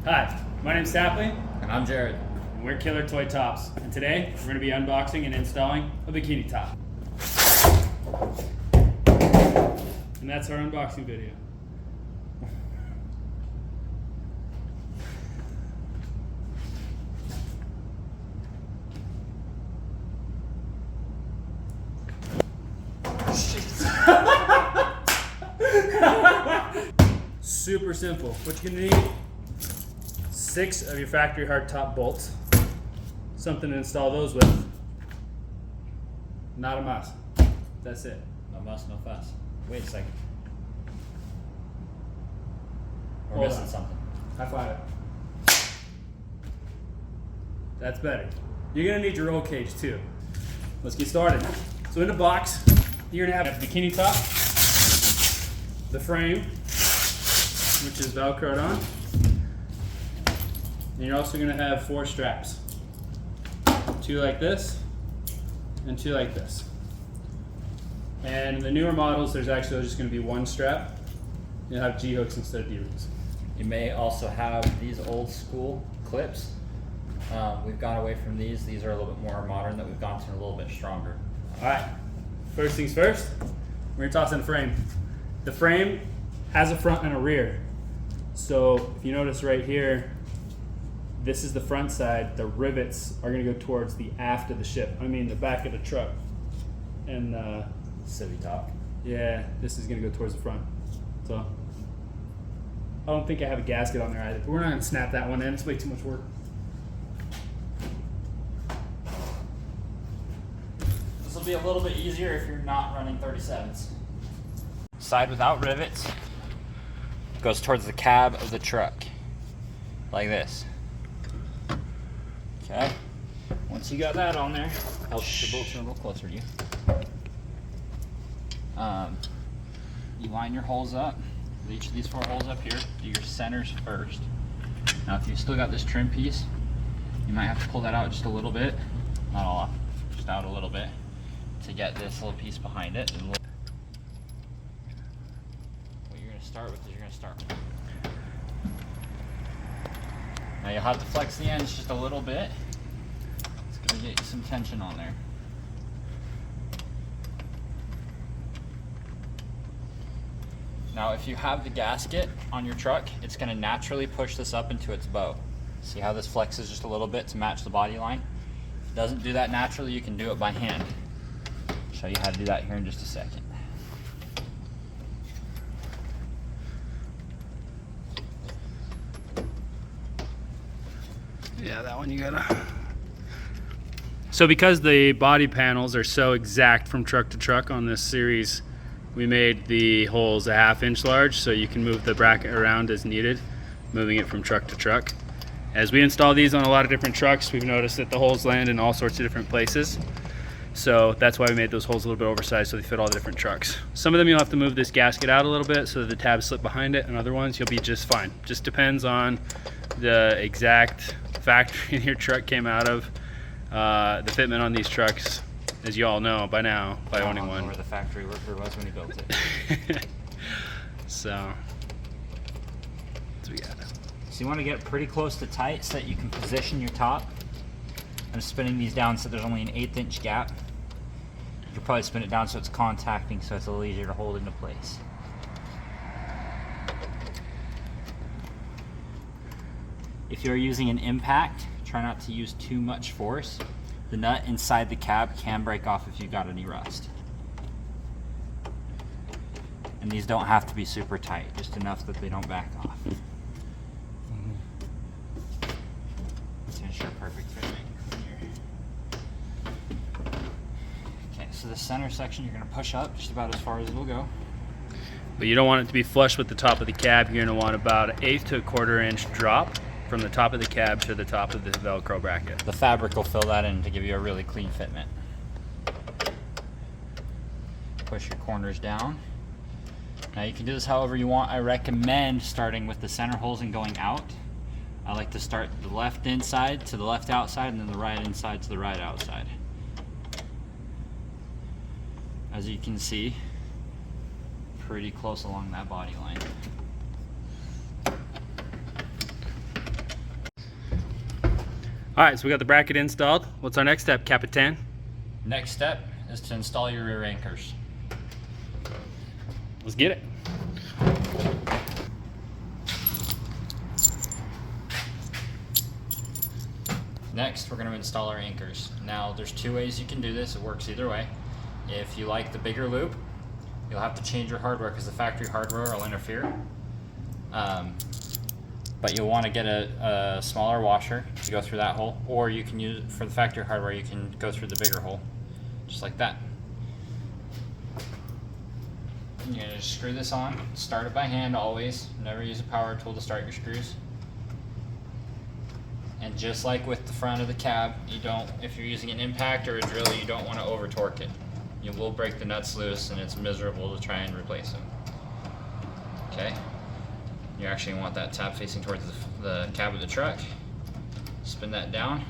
Hi, my name's Sapling. And I'm Jared. And we're Killer Toy Tops. And today, we're going to be unboxing and installing a bikini top. And that's our unboxing video. Super simple. What you're gonna need: 6 of your factory hard top bolts. Something to install those with. Not a must. That's it. No muss, no fuss. Wait a second. We're Hold missing on. something. High five it. That's better. You're gonna need your roll cage too. Let's get started. So in the box, you're gonna have a bikini top, the frame, which is Velcroed on. And you're also gonna have 4 straps. 2 like this, and 2 like this. And the newer models, there's actually just gonna be 1 strap. You'll have G-hooks instead of D-rings. You may also have these old school clips. We've gone away from these. These are a little bit more modern that we've gone to a little bit stronger. All right, first things first, we're gonna toss in the frame. The frame has a front and a rear. So if you notice right here, this is the front side. The rivets are gonna go towards the aft of the ship. I mean the back of the truck. And Silly talk. yeah, this is gonna go towards the front. So I don't think I have a gasket on there either, but we're not gonna snap that one in. It's way too much work. This will be a little bit easier if you're not running 37s. Side without rivets goes towards the cab of the truck, like this. Okay. Once you got that on there, I'll put the bolts in a little closer to you. You line your holes up. With each of these 4 holes up here, do your centers first. Now, if you still got this trim piece, you might have to pull that out just a little bit, not all off, just out a little bit, to get this little piece behind it. And what you're going to start with is you're going to start. Now you'll have to flex the ends just a little bit. It's going to get you some tension on there. Now if you have the gasket on your truck, it's going to naturally push this up into its bow. See how this flexes just a little bit to match the body line? If it doesn't do that naturally, you can do it by hand. I'll show you how to do that here in just a second. Yeah, that one you gotta. So because the body panels are so exact from truck to truck on this series, we made the holes a 1/2 inch large so you can move the bracket around as needed, moving it from truck to truck. As we install these on a lot of different trucks, we've noticed that the holes land in all sorts of different places. So that's why we made those holes a little bit oversized so they fit all the different trucks. Some of them you'll have to move this gasket out a little bit so that the tabs slip behind it, and other ones you'll be just fine. Just depends on the exact factory your truck came out of. The fitment on these trucks, as you all know by now, by owning one. Where the factory worker was when he built it. So, that's what we got. So you want to get pretty close to tight so that you can position your top. I'm spinning these down so there's only an 1/8 inch gap. You could probably spin it down so it's contacting, so it's a little easier to hold into place. If you're using an impact, try not to use too much force. The nut inside the cab can break off if you've got any rust. And these don't have to be super tight, just enough that they don't back off. To ensure perfect fitting here. Okay, so the center section you're going to push up just about as far as it'll go. But you don't want it to be flush with the top of the cab. You're going to want about an 1/8 to 1/4 inch drop from the top of the cab to the top of the Velcro bracket. The fabric will fill that in to give you a really clean fitment. Push your corners down. Now you can do this however you want. I recommend starting with the center holes and going out. I like to start the left inside to the left outside and then the right inside to the right outside. As you can see, pretty close along that body line. All right, so we got the bracket installed. What's our next step, Capitan? Next step is to install your rear anchors. Let's get it. Next, we're going to install our anchors. Now, there's two ways you can do this. It works either way. If you like the bigger loop, you'll have to change your hardware because the factory hardware will interfere. But you'll want to get a smaller washer to go through that hole, or you can use, for the factory hardware, you can go through the bigger hole, just like that. You're going to just screw this on. Start it by hand always. Never use a power tool to start your screws. And just like with the front of the cab, you don't, if you're using an impact or a drill, you don't want to over torque it. You will break the nuts loose and it's miserable to try and replace them. Okay? You actually want that tab facing towards the cab of the truck. Spin that down.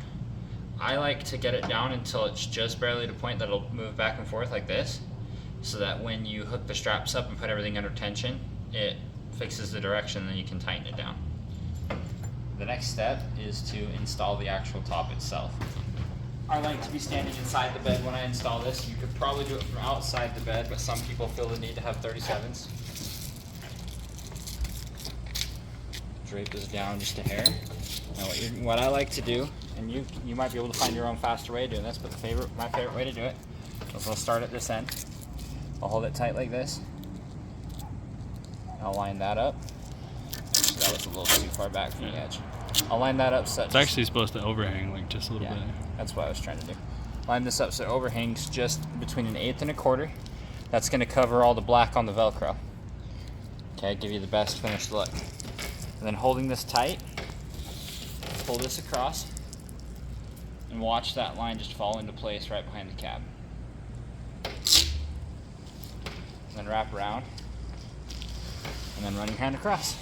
I like to get it down until it's just barely to the point that it'll move back and forth like this, so that when you hook the straps up and put everything under tension, it fixes the direction and then you can tighten it down. The next step is to install the actual top itself. I like to be standing inside the bed when I install this. You could probably do it from outside the bed, but some people feel the need to have 37s. Drape this down just a hair. Now what I like to do, and you might be able to find your own faster way of doing this, but my favorite way to do it is I'll start at this end. I'll hold it tight like this. I'll line that up. That was a little too far back from the edge. I'll line that up so it's actually supposed to overhang like just a little bit. That's what I was trying to do. Line this up so it overhangs just between 1/8 and 1/4. That's going to cover all the black on the Velcro. Okay, give you the best finished look. And then holding this tight, pull this across, and watch that line just fall into place right behind the cab. And then wrap around, and then run your hand across.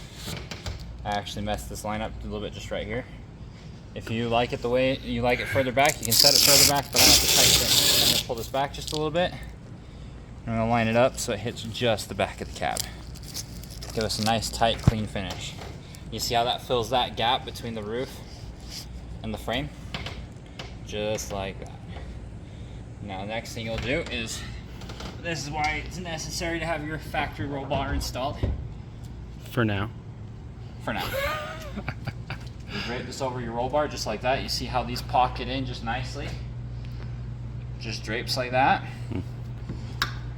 I actually messed this line up a little bit just right here. If you like it the way you like it further back, you can set it further back, but I like to tighten it. I'm going to pull this back just a little bit. I'm going to line it up so it hits just the back of the cab. Give us a nice, tight, clean finish. You see how that fills that gap between the roof and the frame? Just like that. Now, the next thing you'll do is, this is why it's necessary to have your factory roll bar installed. For now. For now. You drape this over your roll bar just like that. You see how these pocket in just nicely? Just drapes like that.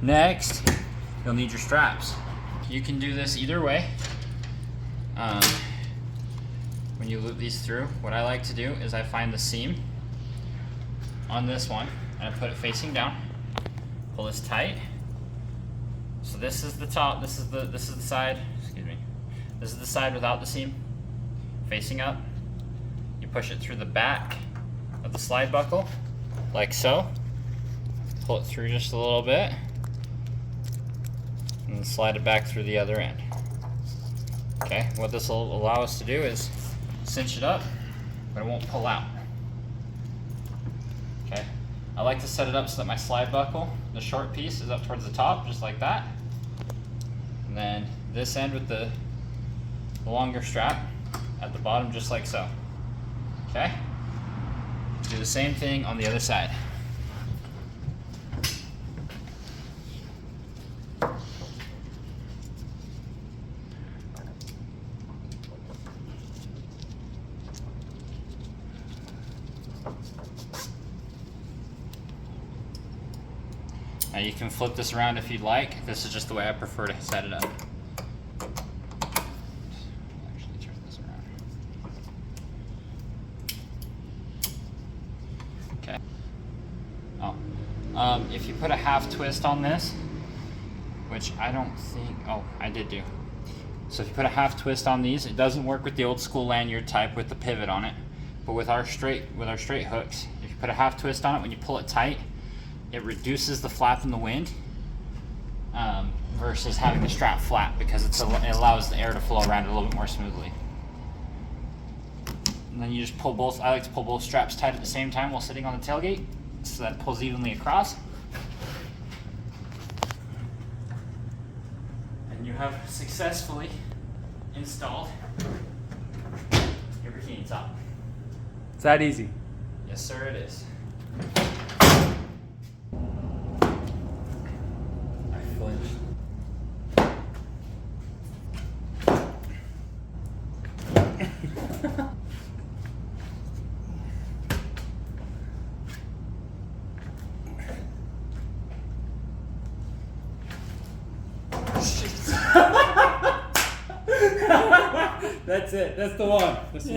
Next, you'll need your straps. You can do this either way. When you loop these through, what I like to do is I find the seam on this one and I put it facing down. Pull this tight. So this is the top, this is the side, excuse me. This is the side without the seam, facing up. You push it through the back of the slide buckle, like so. Pull it through just a little bit, and slide it back through the other end. Okay, what this will allow us to do is cinch it up, but it won't pull out. Okay, I like to set it up so that my slide buckle, the short piece, is up towards the top, just like that. And then this end with the longer strap at the bottom, just like so. Okay? Do the same thing on the other side. Now you can flip this around if you'd like. This is just the way I prefer to set it up. Actually turn this around. Okay. If you put a half twist on this, which I don't think, oh, I did do. So if you put a half twist on these, it doesn't work with the old school lanyard type with the pivot on it. But with our straight hooks, if you put a half twist on it, when you pull it tight, it reduces the flap in the wind versus having the strap flat, because it allows the air to flow around it a little bit more smoothly. And then you just pull both, I like to pull both straps tight at the same time while sitting on the tailgate, so that it pulls evenly across. And you have successfully installed your bikini top. It's that easy. Yes, sir, it is. I flinched. That's it. That's the one. That's the one.